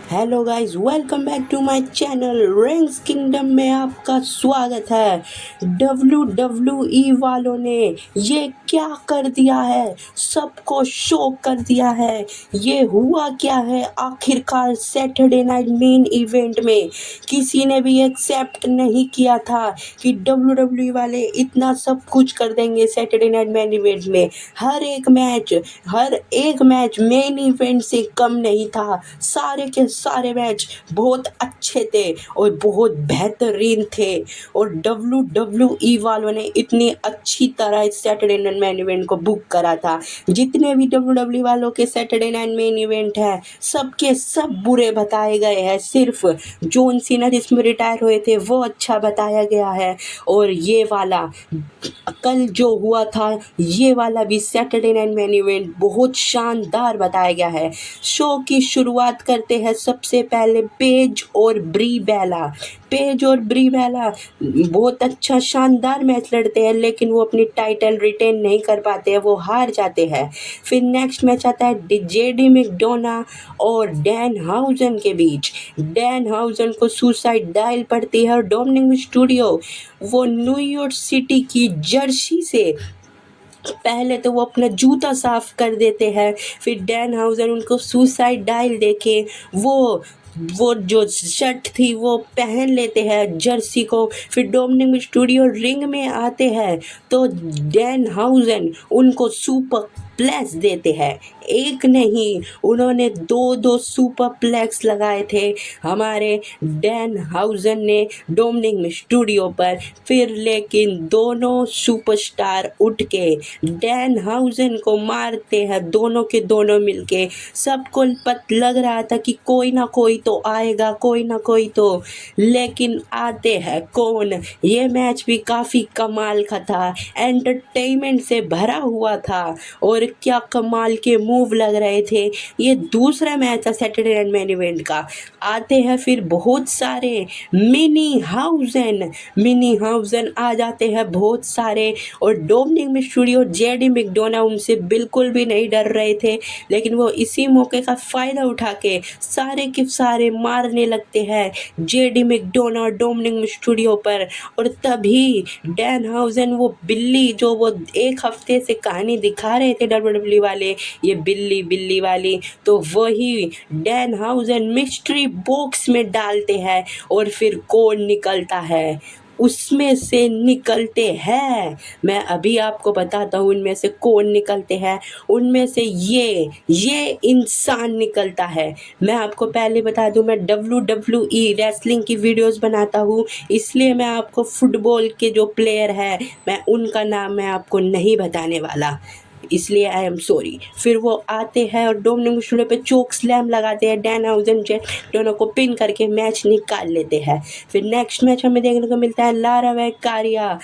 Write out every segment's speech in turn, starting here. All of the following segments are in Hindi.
Hello guys, welcome back to my channel Rings Kingdom में आपका स्वागत है। WWE वालों ने ये क्या कर दिया है, सबको शॉक कर दिया है। ये हुआ क्या है आखिरकार सैटरडे नाइट मेन इवेंट में किसी ने भी एक्सेप्ट नहीं किया था कि WWE वाले इतना सब कुछ कर देंगे। सैटरडे नाइट मेन इवेंट में हर एक मैच मेन इवेंट से कम नहीं था। सारे के सारे मैच बहुत अच्छे थे और बहुत बेहतरीन थे और WWE वालों ने इतनी अच्छी तरह इस सैटरडे नाइट मेन इवेंट को बुक करा था। जितने भी WWE वालों के सैटरडे नाइट मेन इवेंट है सबके सब बुरे बताए गए हैं। सिर्फ जॉन सीना जिसमें रिटायर हुए थे वो अच्छा बताया गया है। और ये वाला कल जो हुआ था ये वाला भी सैटरडे नाइट मेन इवेंट बहुत शानदार बताया गया है। शो की शुरुआत करते हैं सबसे पहले पेज और ब्री बेला बहुत अच्छा शानदार मैच लड़ते हैं, लेकिन वो अपनी टाइटल रिटेन नहीं कर पाते हैं, वो हार जाते हैं। फिर नेक्स्ट मैच आता है जेडी मैकडोना और डैन हाउजन के बीच। डैन हाउजन को सुसाइड डायल पड़ती है और डोमिनिक मिस्टीरियो वो न्यूयॉर्क सिटी की जर्सी से पहले तो वो अपना जूता साफ कर देते हैं। फिर डैन हाउजर उनको सुसाइड डायल देके वो जो शर्ट थी वो पहन लेते हैं जर्सी को। फिर डोमिनिक मिस्टीरियो रिंग में आते हैं तो डैन हाउजन उनको सुपर प्लेक्स देते हैं। एक नहीं, उन्होंने दो सुपर प्लेक्स लगाए थे हमारे डैन हाउजन ने डोमिनिक मिस्टीरियो पर। फिर लेकिन दोनों सुपरस्टार उठ के डैन हाउजन को मारते हैं, दोनों के दोनों मिलके। सबको लग रहा था कि कोई ना कोई तो आएगा, कोई ना कोई तो, लेकिन आते हैं कौन। ये मैच भी काफ़ी कमाल का था, एंटरटेनमेंट से भरा हुआ था और क्या कमाल के मूव लग रहे थे। ये दूसरा मैच था सैटरडे नाइट मेन इवेंट का। आते हैं फिर बहुत सारे मिनी हाउजन आ जाते हैं बहुत सारे, और डोमिनिक मिस्टीरियो जेडी मैकडोना उनसे बिल्कुल भी नहीं डर रहे थे, लेकिन वो इसी मौके का फ़ायदा उठा के सारे के सारे मारने लगते हैं जेडी मैकडोना और डोमिनिक मिस्टीरियो पर। और तभी डैन हाउजन वो बिल्ली जो वो एक हफ्ते से कहानी दिखा रहे थे WWE वाले, ये बिल्ली वाली, तो वही डैन हाउजन मिस्ट्री बॉक्स में डालते हैं और फिर कौन निकलता है, उसमें से निकलते हैं। मैं अभी आपको बताता हूँ उनमें से कौन निकलते हैं। उनमें से ये इंसान निकलता है। मैं आपको पहले बता दूँ, मैं WWE रेसलिंग की वीडियोस बनाता हूँ, इसलिए मैं आपको फुटबॉल के जो प्लेयर हैं मैं उनका नाम मैं आपको नहीं बताने वाला, इसलिए आई एम सॉरी। फिर वो आते हैं और डोमिनिक मिस्टीरियो पे चोक स्लैम लगाते हैं, डैन हाउजन दोनों को पिन करके मैच निकाल लेते हैं। फिर नेक्स्ट मैच हमें देखने को मिलता है लारा वैकारिया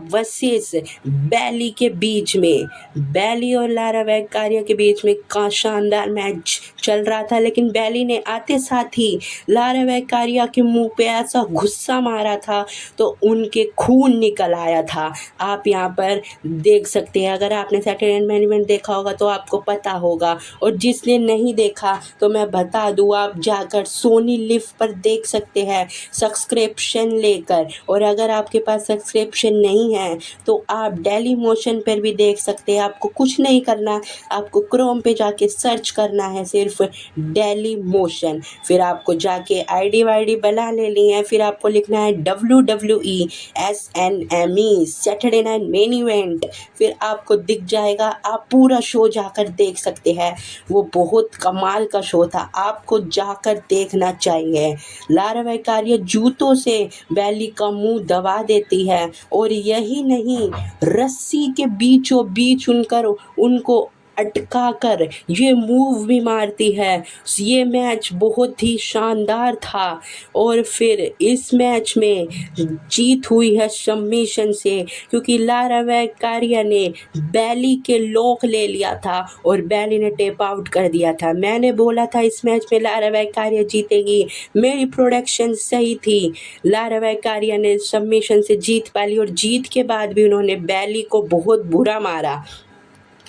वर्सेस बैली के बीच में। बैली और लारा वैकारिया के बीच में का शानदार मैच चल रहा था, लेकिन बैली ने आते साथ ही लारा वैकारिया के मुंह पे ऐसा गुस्सा मारा था तो उनके खून निकल आया था। आप यहाँ पर देख सकते हैं, अगर आपने सैटरडे नाइट मेन इवेंट देखा होगा तो आपको पता होगा, और जिसने नहीं देखा तो मैं बता दूँ, आप जाकर सोनी लिव पर देख सकते हैं सब्सक्रिप्शन लेकर। और अगर आपके पास सब्सक्रिप्शन नहीं है तो आप डेली मोशन पर भी देख सकते हैं। आपको कुछ नहीं करना, आपको क्रोम पे जाके सर्च करना है सिर्फ डेली मोशन। फिर आपको जाके आईडी वाईडी बना लेनी है, फिर आपको लिखना है WWE SNME Saturday night main event. फिर आपको दिख जाएगा, आप पूरा शो जाकर देख सकते हैं। वो बहुत कमाल का शो था, आपको जाकर देखना चाहिए। लारा वैकारिया जूतों से बैली का मुंह दबा देती है, और यही नहीं, रस्सी के बीचों बीच उनको अटका कर ये मूव भी मारती है। ये मैच बहुत ही शानदार था और फिर इस मैच में जीत हुई है सबमिशन से, क्योंकि लारा वैकारिया ने बैली के लॉक ले लिया था और बैली ने टेप आउट कर दिया था। मैंने बोला था इस मैच में लारा वैकारिया जीतेगी, मेरी प्रोडक्शन सही थी। लारा वैकारिया ने सबमिशन से जीत पाली और जीत के बाद भी उन्होंने बैली को बहुत बुरा मारा।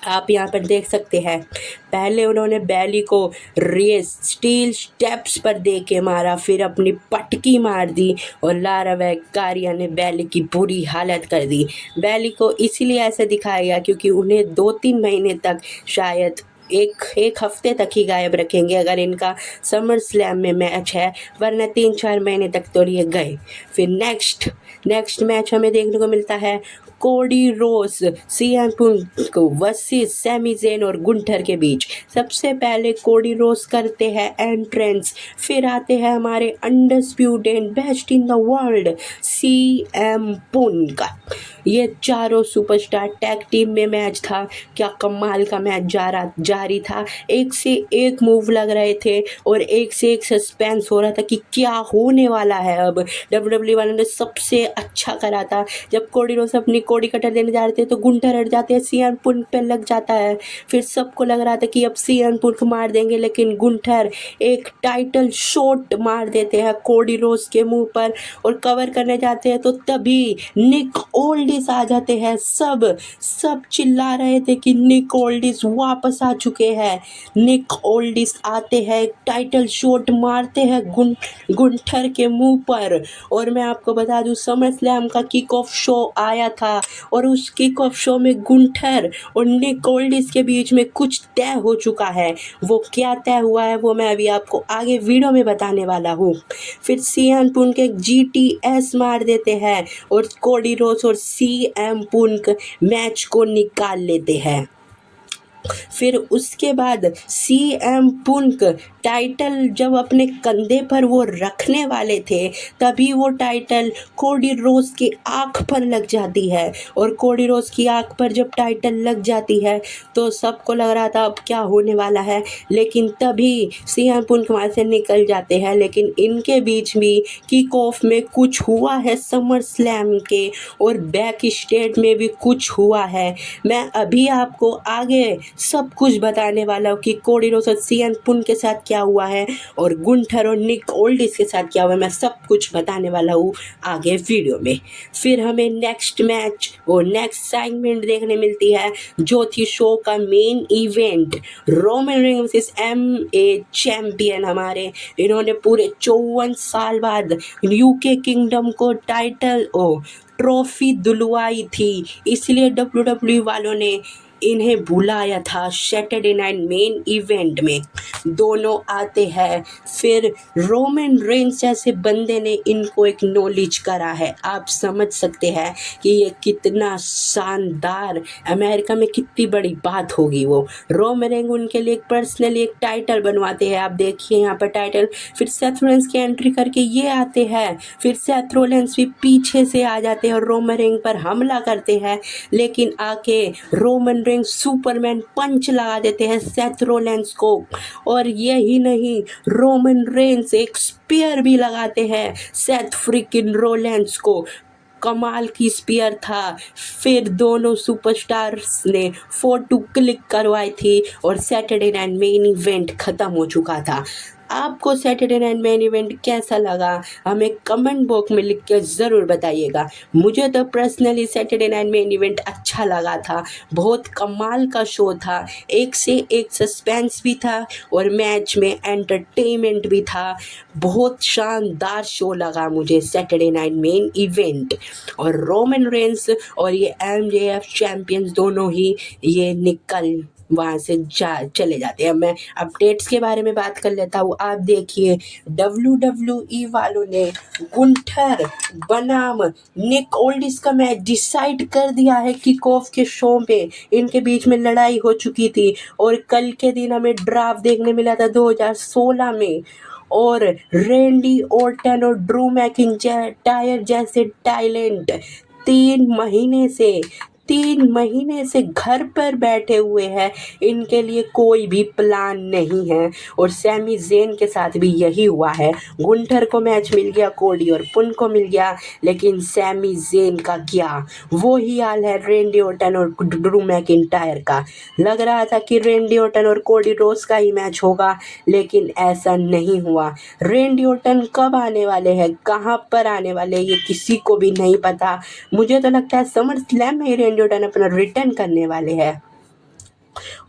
आप यहाँ पर देख सकते हैं, पहले उन्होंने बैली को रेस स्टील स्टेप्स पर दे के मारा, फिर अपनी पटकी मार दी और लारा वैकारिया ने बैली की बुरी हालत कर दी। बैली को इसीलिए ऐसे दिखाया गया क्योंकि उन्हें 2-3 महीने तक, शायद एक हफ्ते तक ही गायब रखेंगे अगर इनका समर स्लैम में मैच है, वरना 3-4 महीने तक तो ये गए। फिर नेक्स्ट मैच हमें देखने को मिलता है Cody Rhodes CM Punk versus Sami Zayn और गुंटर के बीच। सबसे पहले कोडी रोस करते हैं एंट्रेंस, फिर आते हैं हमारे undisputed best in the world CM Punk. ये चारों सुपरस्टार टैग टीम में मैच था। क्या कमाल का मैच जारी था, एक से एक मूव लग रहे थे और एक से एक सस्पेंस हो रहा था कि क्या होने वाला है। अब डब्ल्यूडब्ल्यूई वालों ने सबसे अच्छा करा था, जब कोडी रोस अपनी कोडी कटर देने जा रहे थे तो गुंटर हट जाते हैं, सीएम पुंक पे लग जाता है। फिर सबको लग रहा था कि अब सीएम पुंक मार देंगे, लेकिन गुंटर एक टाइटल शॉट मार देते हैं कोडी रोस के मुंह पर और कवर करने जाते हैं, तो तभी निक ओल्डिस आ जाते हैं। सब चिल्ला रहे थे कि निक ओल्डिस वापस आ चुके हैं। निक ओल्डिस आते हैं, टाइटल शॉट मारते हैं गुंटर के मुंह पर। और मैं आपको बता दूं, समर स्लैम का किक ऑफ शो आया था और उस किक ऑफ शो में गुंटर और निक ओल्डिस के बीच में कुछ तय हो चुका है। वो क्या तय हुआ है वो मैं अभी आपको आगे वीडियो में बताने वाला हूँ। फिर सीएम पुंक एक जीटीएस मार देते हैं और कोडी रोस और सीएम पुंक मैच को निकाल लेते हैं। फिर उसके बाद सीएम पुंक टाइटल जब अपने कंधे पर वो रखने वाले थे, तभी वो टाइटल कोडी रोस की आँख पर लग जाती है और कोडी रोस की आँख पर जब टाइटल लग जाती है तो सबको लग रहा था अब क्या होने वाला है, लेकिन तभी सीएम पुंक वहाँ से निकल जाते हैं। लेकिन इनके बीच भी किक ऑफ में कुछ हुआ है समर स्लैम के, और बैक स्टेज में भी कुछ हुआ है। मैं अभी आपको आगे सब कुछ बताने वाला हूँ कि कोडी रोस और सीएम पुंक के साथ क्या हुआ है और गुंटर और निक ओल्डिस के साथ क्या हुआ है, मैं सब कुछ बताने वाला हूँ आगे वीडियो में। फिर हमें नेक्स्ट मैच और नेक्स्ट सेगमेंट देखने मिलती है, जो थी शो का main event, Roman Reigns versus MA champion हमारे। इन्होंने पूरे 54 साल बाद यूके किंगडम को टाइटल ट्रॉफी दिलवाई थी, इसलिए डब्ल्यूडब्ल्यूई वालों ने इन्हें बुलाया था सैटरडे नाइट मेन इवेंट में। दोनों आते हैं, फिर रोमन रेंस जैसे बंदे ने इनको एक नॉलेज करा है। आप समझ सकते हैं कि ये कितना शानदार, अमेरिका में कितनी बड़ी बात होगी। वो रोमन रेंस उनके लिए पर्सनली एक टाइटल बनवाते हैं। आप देखिए यहाँ पर टाइटल। फिर सेथ रोलेंस की एंट्री करके ये आते हैं, फिर सेथ रोलेंस भी पीछे से आ जाते हैं और रोमन रेंस पर हमला करते हैं, लेकिन आके रोमन सुपरमैन पंच लगा देते हैं सेथ रोलेंस को। और यही नहीं, रोमन रेंस एक स्पीयर भी लगाते हैं सेथ फ्रिकिन रोलेंस को। कमाल की स्पीयर था। फिर दोनों सुपरस्टार्स ने फोटो क्लिक करवाई थी और सैटरडे नाइट मेन इवेंट ख़त्म हो चुका था। आपको सैटरडे नाइट मेन इवेंट कैसा लगा हमें कमेंट बॉक्स में लिख के ज़रूर बताइएगा। मुझे तो personally Saturday night main event अच्छा लगा था, बहुत कमाल का शो था, एक से एक सस्पेंस भी था और मैच में एंटरटेनमेंट भी था। बहुत शानदार शो लगा मुझे सैटरडे नाइट मेन इवेंट। और रोमन रेंस और ये एमजेएफ चैंपियंस दोनों ही ये निकल वहाँ से चले जाते हैं। मैं अपडेट्स के बारे में बात कर लेता हूँ। आप देखिए, WWE वालों ने गुंटर बनाम निक ओल्डिस का मैच डिसाइड कर दिया है। किक ऑफ के शो में इनके बीच में लड़ाई हो चुकी थी और कल के दिन हमें ड्राफ्ट देखने मिला था 2016 में। और रेंडी ऑर्टन और ड्रू मैकिंटायर जैसे टैलेंट 3 महीने से घर पर बैठे हुए हैं, इनके लिए कोई भी प्लान नहीं है। और सैमी ज़ेन के साथ भी यही हुआ है। गुंटर को मैच मिल गया, कोडी और पुन को मिल गया, लेकिन सैमी ज़ेन का क्या वो ही हाल है रेंडी ऑर्टन और ड्रू मैकिंटायर का। लग रहा था कि रेंडी ऑर्टन और कोडी रोस का ही मैच होगा, लेकिन ऐसा नहीं हुआ। रेंडी ऑर्टन कब आने वाले हैं, कहाँ पर आने वाले हैं, ये किसी को भी नहीं पता। मुझे तो लगता है समर स्लैम में ही रेंडी ऑर्टन अपना रिटर्न करने वाले हैं।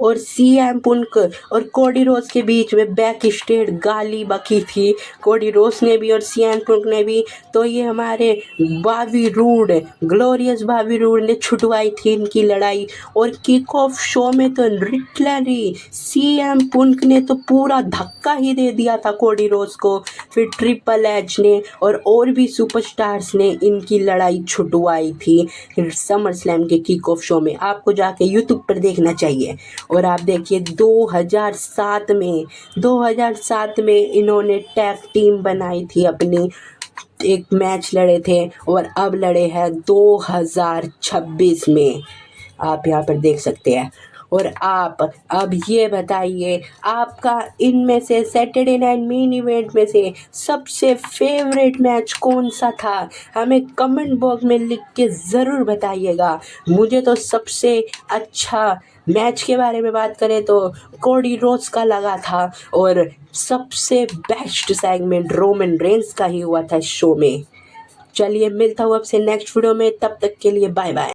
और सीएम पुंक और कोडी रोज के बीच में बैक स्टेज गाली बकी थी, कोडी रोज ने भी और सीएम पुंक ने भी। तो ये हमारे Bobby Roode, glorious Bobby Roode ने छुटवाई थी इनकी लड़ाई। और किक ऑफ शो में तो लिटरली सीएम पुंक ने तो पूरा धक्का ही दे दिया था कोडी रोज को। फिर ट्रिपल एच ने और भी सुपरस्टार्स ने इनकी लड़ाई छुटवाई थी समर स्लैम के किक ऑफ शो में। आपको जाके यूट्यूब पर देखना चाहिए। और आप देखिए 2007 में इन्होंने टैग टीम बनाई थी अपनी, एक मैच लड़े थे और अब लड़े हैं 2026 में, आप यहाँ पर देख सकते हैं। और आप अब ये बताइए आपका इनमें से सैटरडे नाइट मेन इवेंट में से सबसे फेवरेट मैच कौन सा था, हमें कमेंट बॉक्स में लिख के ज़रूर बताइएगा। मुझे तो सबसे अच्छा मैच के बारे में बात करें तो कोडी रोज का लगा था, और सबसे बेस्ट सेगमेंट रोमन रेंस का ही हुआ था शो में। चलिए मिलता हूँ आपसे नेक्स्ट वीडियो में, तब तक के लिए बाय बाय।